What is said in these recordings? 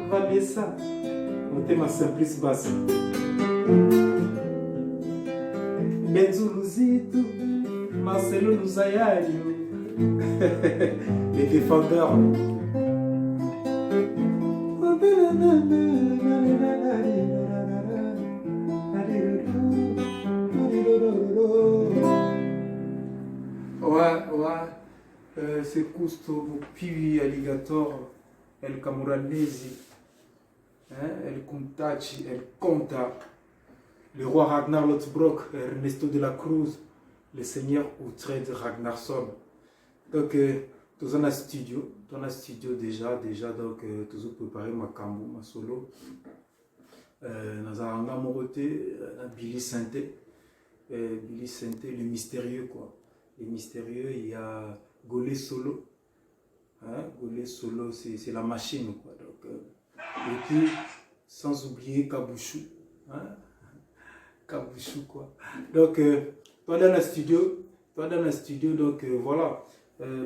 Vanessa, o tema Simplice Basse. Benzuluzito, Marcelo Luzaiario, les défendeurs. Ouais, c'est Custo, Pivi, Alligator, El Camoranesi, El Kuntachi, El Conta, le roi Ragnar Lothbrok, Ernesto de la Cruz, le seigneur Uhtred Ragnarsson. Donc, dans un studio déjà, donc, tous préparé ma cambo, ma solo. Dans un amoroté, Billy Sainté, le mystérieux quoi. Les mystérieux, il y a Golé Solo. Golé Solo, c'est la machine quoi. Donc, et puis, sans oublier Kabouchou. Kabouchou quoi. Donc, toi dans le studio, donc voilà.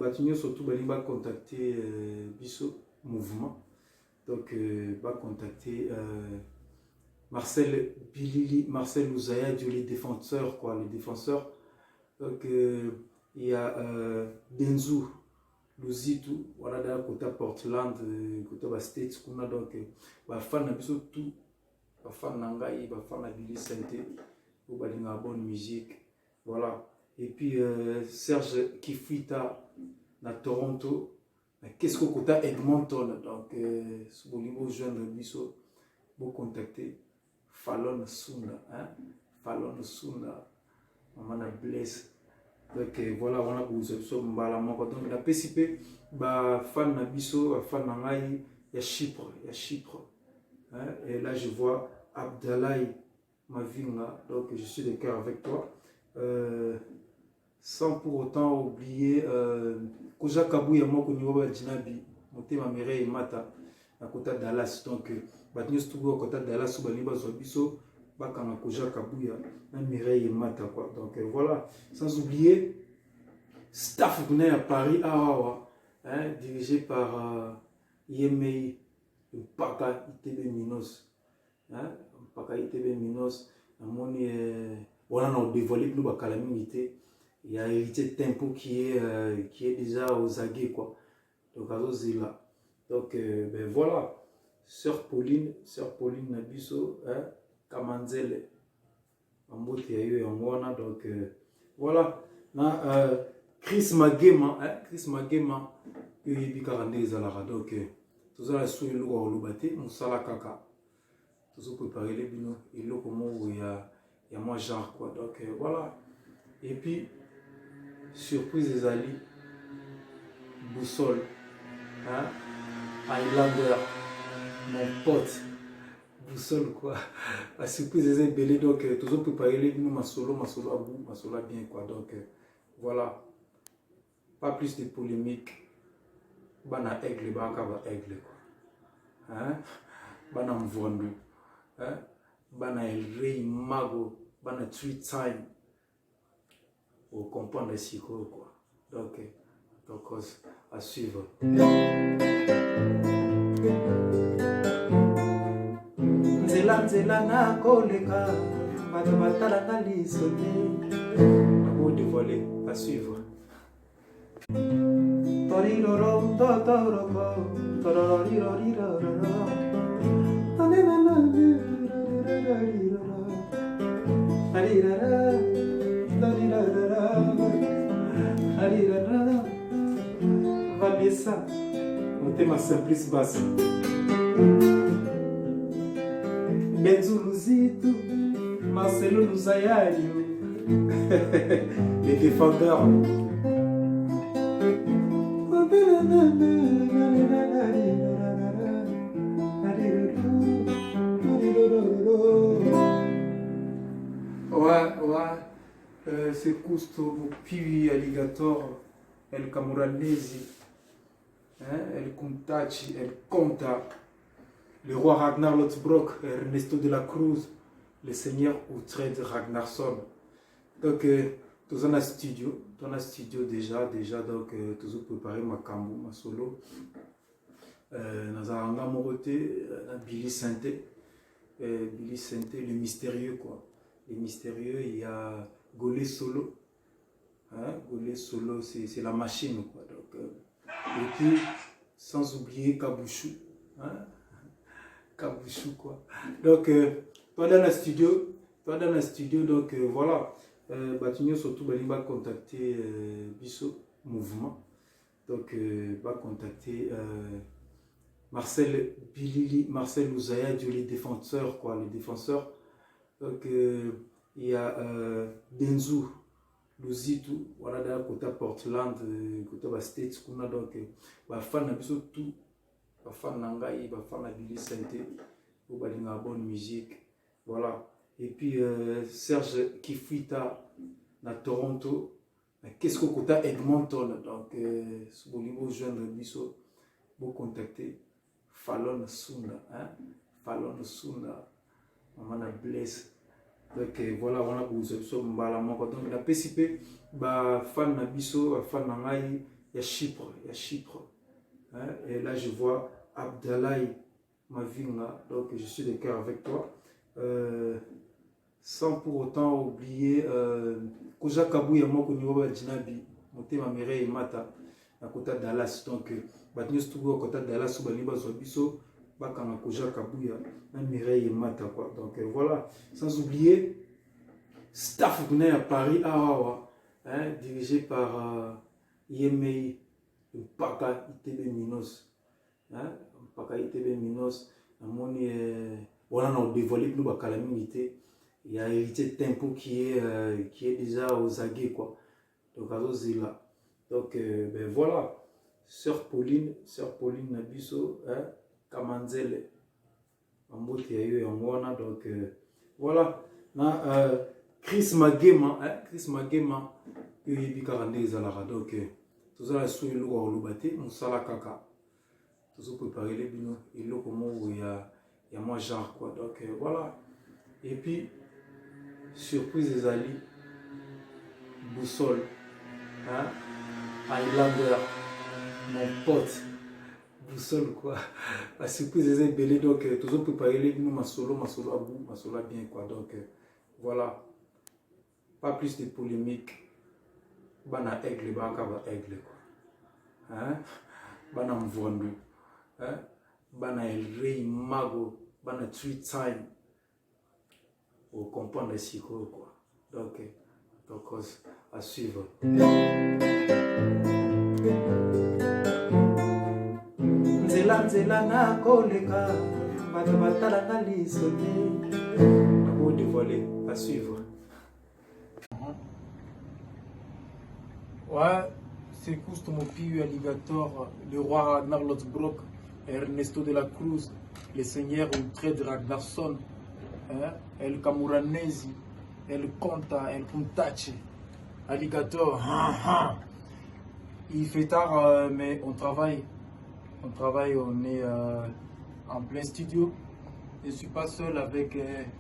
Batigno surtout, il va contacter Bisso Mouvement. Donc, va contacter Marcel Bilili, Marcel Louzaya, les défenseurs quoi, les défenseurs. Donc, il y a Denzou, Luzitu, voilà, d'ailleurs, côté Portland, côté States, qu'on a donc, fan de tout, fan Nangaï, fan de Billy Santé, pour la bonne musique, voilà. Et puis, Serge Kifita, à Toronto, qu'est-ce que côté Edmonton, donc, si vous voulez joindre Bisso, vous contacter Fallon Sunda, Fallon Sunda, maman blesse. Donc voilà, on a besoin de donc la PCP, fan Nabiso, fan Nangaï, il y a Chypre. Et là je vois Abdallah Mavinga, donc je suis de cœur avec toi. Sans pour autant oublier Koja Kabouya Moko Niwa Djinabi, Motema Mere et Mata, à côté de Dallas. Donc, Batnios Tougo à côté de Dallas, Soubaniba Zobiso. Bakana Koja Kabuya, Mireille et Mata quoi. Donc voilà, sans oublier Staff Gouné à Paris, Awawa, dirigé par Yemei Mpaka ITB Minos. Mpaka ITB Minos, on a dévoilé plus bas calamité. Il y a hérité Tempo qui est déjà aux aguets quoi. Donc à là. Donc ben voilà, Sœur Pauline Nabiso, Kamanzele, Ambote Yayo Yangwana, donc voilà. Chris Magema, Bikarandes Zalara, donc tout ça, sous le logo Lubate, Moussala Kaka, tout ça préparer les binos, et le comment il y a moins genre quoi, donc voilà. Et puis, surprise des alliés, Boussole, Highlander, mon pote. Boussole quoi, la surprise des belé donc toujours préparer les nous ma solo à bout, ma solo bien quoi, donc voilà, pas plus de polémique, bana aigle bana aigle quoi, bana mvondu, bana el rey mago, bana 3 time, pour comprendre les cycles quoi, donc à suivre. Nzela na koleka bato batala na liso te au dévoilé à suivre. Toriroro totoroko tororiroriroro Vanessa, o tema Simplice Basse. Benzuluzito, Marcelo Luzaiario, les défendeurs. Ouais, c'est Custo, Pivi, Alligator, El Camoranesi, El Kuntachi, El Conta, le roi Ragnar Lothbrok, Ernesto de la Cruz, le seigneur Uhtred Ragnarsson. Donc, tous en studio, déjà, donc, tous préparé ma cambo, ma solo. Dans un moroté, Billy Sainté, le mystérieux, quoi. Les mystérieux, il y a Golé Solo. Hein? Golé Solo, c'est la machine, quoi. Donc, et puis, sans oublier Kabouchou. Hein? Kabouchou, quoi. Donc, toi dans le studio, donc voilà. Batigno surtout, il va contacter Bisso Mouvement. Donc, va contacter Marcel Bilili, Marcel Ouzaya, les défenseurs, quoi. Les défenseurs. Donc, il y a Denzou, Luzitu, voilà, d'ailleurs, côté Portland, côté States, donc, fan de tout, fan Nangaï, fan de Billy Santé, pour la bonne musique, voilà. Et puis, Serge Kifuita, à Toronto, qu'est-ce que côté Edmonton, donc, si vous voulez joindre Bisso, vous contactez Fallon Sunda, hein, Fallon Sunda, maman blesse. Donc voilà, on a besoin de donc la PCP, fan Nabiso, fan Nangaï, il y a Chypre, hein? Et là je vois Abdallah Mavinga, donc je suis de cœur avec toi, sans pour autant oublier Koja Kabouya Moko Niwa Djinabi, Motema Mere et Mata, à côté de Dallas, donc Batnius Tougo à côté de Dallas, Baliba Zobiso. Bakanga Koja Kabouya, Mireille et Mata, quoi. Donc voilà, sans oublier staff venu à Paris, Awawa, hein, dirigé par Yemei Mpaka ITB Minos. Hein, Mpaka ITB Minos, on a dévoilé plus de calamité. Il y a hérité Tempo qui est déjà aux aguets, quoi. Donc à là. Donc ben voilà, Sœur Pauline Nabiso, hein. Kamanzele Ambote Yayo Yangwana, donc voilà. Chris Magema, donc tout ça sous le roi Lubate, Moussala Kaka, tout ça préparer les binos, et là comment il y a moins genre, quoi. Donc voilà. Et puis surprise des alliés, Boussole, hein, Highlander, mon pote. Boussole, quoi. La surprise des belé, donc toujours préparer les nous ma solo à bout, ma solo bien, quoi. Donc voilà, pas plus de polémique. Bana aigle, aigle, quoi. Hein? Bana mvondo, hein? Bana el rey mago, bana 3 time. Au comprendre les cycles, quoi. Donc à suivre. Nzela na koleka bato batalanga liso te nako dévoiler, à suivre. Ouais, c'est Couste mon piu alligator, le roi Ragnar Lothbrok, Ernesto de la Cruz, le seigneur Uhtred Ragnarsson, hein, El Camuranesi, El Conta, El Puntache, alligator. Il fait tard, mais on travaille. On est en plein studio. Je ne suis pas seul avec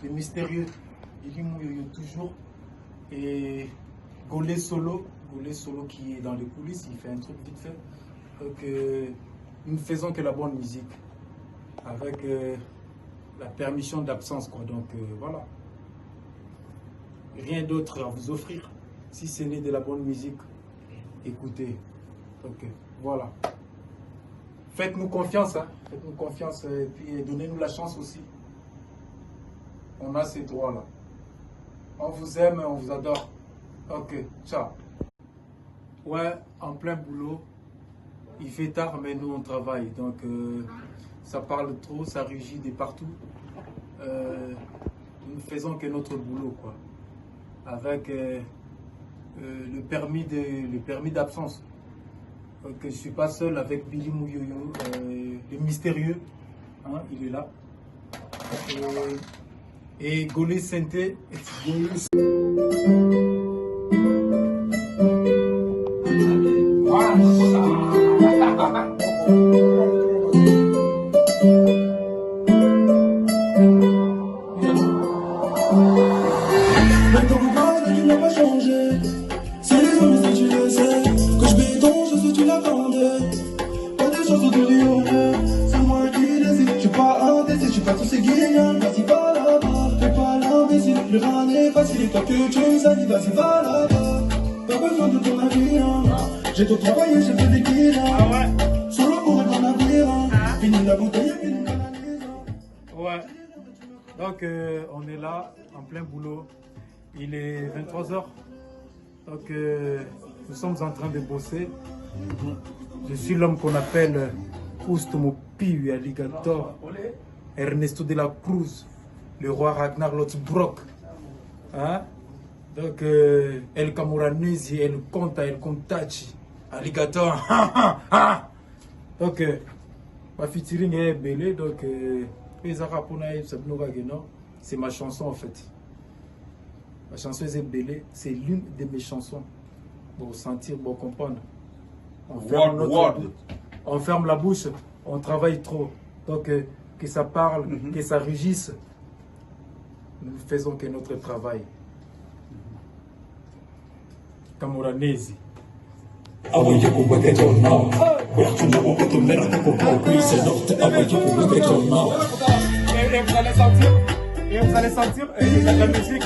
le mystérieux Billy Mouyoyo toujours. Et Golé Solo qui est dans les coulisses, il fait un truc vite fait. Donc nous ne faisons que la bonne musique. Avec la permission d'absence, quoi. Donc voilà. Rien d'autre à vous offrir. Si ce n'est de la bonne musique, écoutez. Donc voilà. Faites-nous confiance, hein. Faites-nous confiance et puis donnez-nous la chance aussi. On a ces droits-là. On vous aime, on vous adore. Ok, ciao. Ouais, en plein boulot. Il fait tard, mais nous on travaille. Donc ça parle trop, ça rugit de partout. Nous ne faisons que notre boulot, quoi. Avec le permis d'absence. Que je ne suis pas seul avec Billy Mouyoyo, le mystérieux, hein, il est là. Et Golé Sainté. plus rien n'est facile, toi que tu nous as dit, vas-y, va là-bas. Pas besoin de ton avis, hein. J'ai tout travaillé, j'ai fait des kills, hein. Sur l'amour et dans la vie, hein. Fini la bouteille, fini la canalise, hein. Ouais. Donc, on est là, en plein boulot. Il est 23h. Donc, nous sommes en train de bosser. Je suis l'homme qu'on appelle Ustomo Piu Alligator, Ernesto de la Cruz, le roi Ragnar Lothbrok. Hein? Donc, El Camoranesi, El Conta, El Contachi, Alligator. Donc, ma featuring est belé. Donc, c'est ma chanson en fait. Ma chanson est belé. C'est l'une de mes chansons. Pour sentir, pour comprendre. On ferme la bouche, on travaille trop. Donc, que ça parle, que ça rugisse, nous faisons que notre travail. Camoranesi. Et vous allez sentir la musique.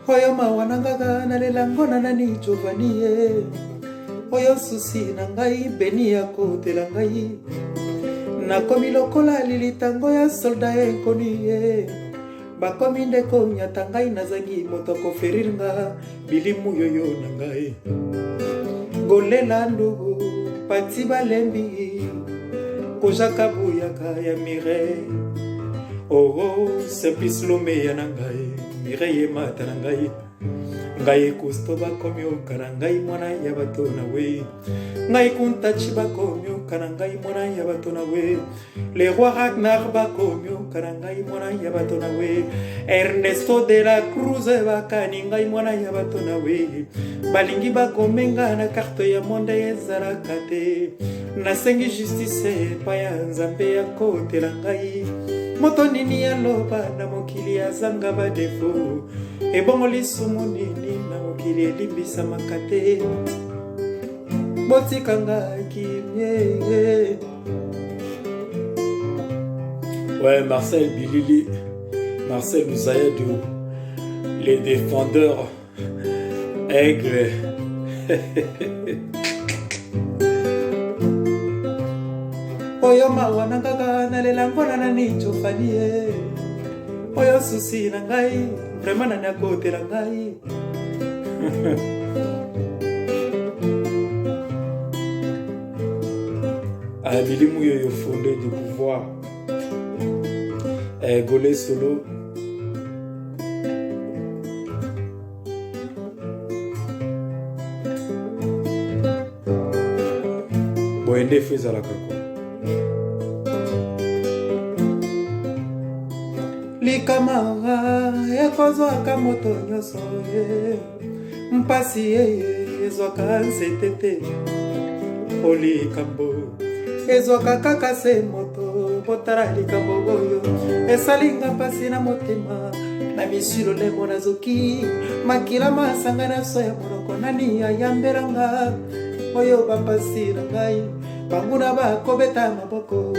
Oyo mawanangaka nalelango na nani Giovanni oyo susi na ngai beni ya kotela ngai nakomi lokola lilitango ya solda ekoni ye bakomi ndeko nyata ngai nazangi moto koferir nga bilimu yoyo na ngai golela ndugu pati balembi kojaka buyaka ya mire Simplice lome ya na ngai Mireille mata na ngai ngai kusto bakomi okana ngai mwana ya bato na we ngai kuntachi bakomi okana ngai mwana ya bato na we le roi Ragnar bakomi okana ngai mwana ya bato na we Ernesto de la Cruz bakani ngai mwana ya bato na we balingi bakomenga na carte ya monde ezalaka te nasengi justice pa ya nzambe ya kotela ngai moto nini aloba na mokili azanga badefo ebongo lisumu nini na mokili elimbisamaka te botikanga kimie. Ouais, Marcel Bilili, Marcel Mouzayadou, les défendeurs aigles. Oyo mawanangaka nalelango na nani Giovanni oyo susi na ngai vraiment nani akotela ngai Bilimu yoyo fondé du pouvoir Golé solo boende fezalaka kwa likamara ekozwaka moto nyonso mpasi ezwaka nzete te olikambo ezwaka kaka se moto botala likambo oyo esalinga mpasi na motema na misilo lemo nazoki makila masanga na so ya monoko nani ayambelanga oyo bapasi na ngai banguna bakobeta maboko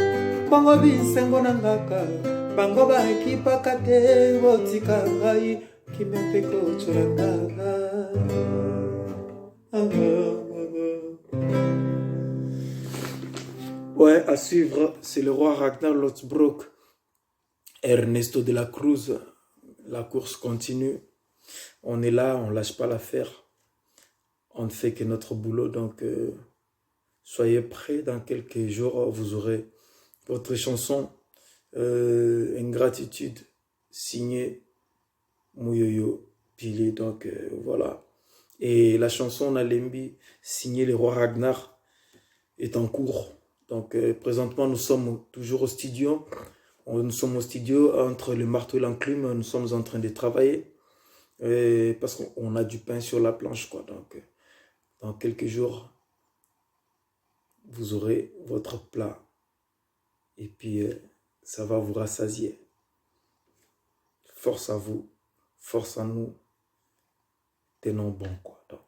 bongo bisengo na ngaka bango bakipaka te botika ngai kimempe kocholanga. Ouais, à suivre, c'est le roi Ragnar Lothbrok, Ernesto de la Cruz. La course continue. On est là, on lâche pas l'affaire. On ne fait que notre boulot. Donc, soyez prêts. Dans quelques jours, vous aurez votre chanson Ingratitude signée Mouyoyo Pili. Donc, voilà. Et la chanson Nalembi signée le roi Ragnar est en cours. Donc présentement nous sommes toujours au studio. Nous sommes au studio entre le marteau et l'enclume. Nous sommes en train de travailler. parce qu'on a du pain sur la planche, quoi. Donc, dans quelques jours, vous aurez votre plat. Et puis, ça va vous rassasier. Force à vous, force à nous. Tenons bon, quoi. Donc,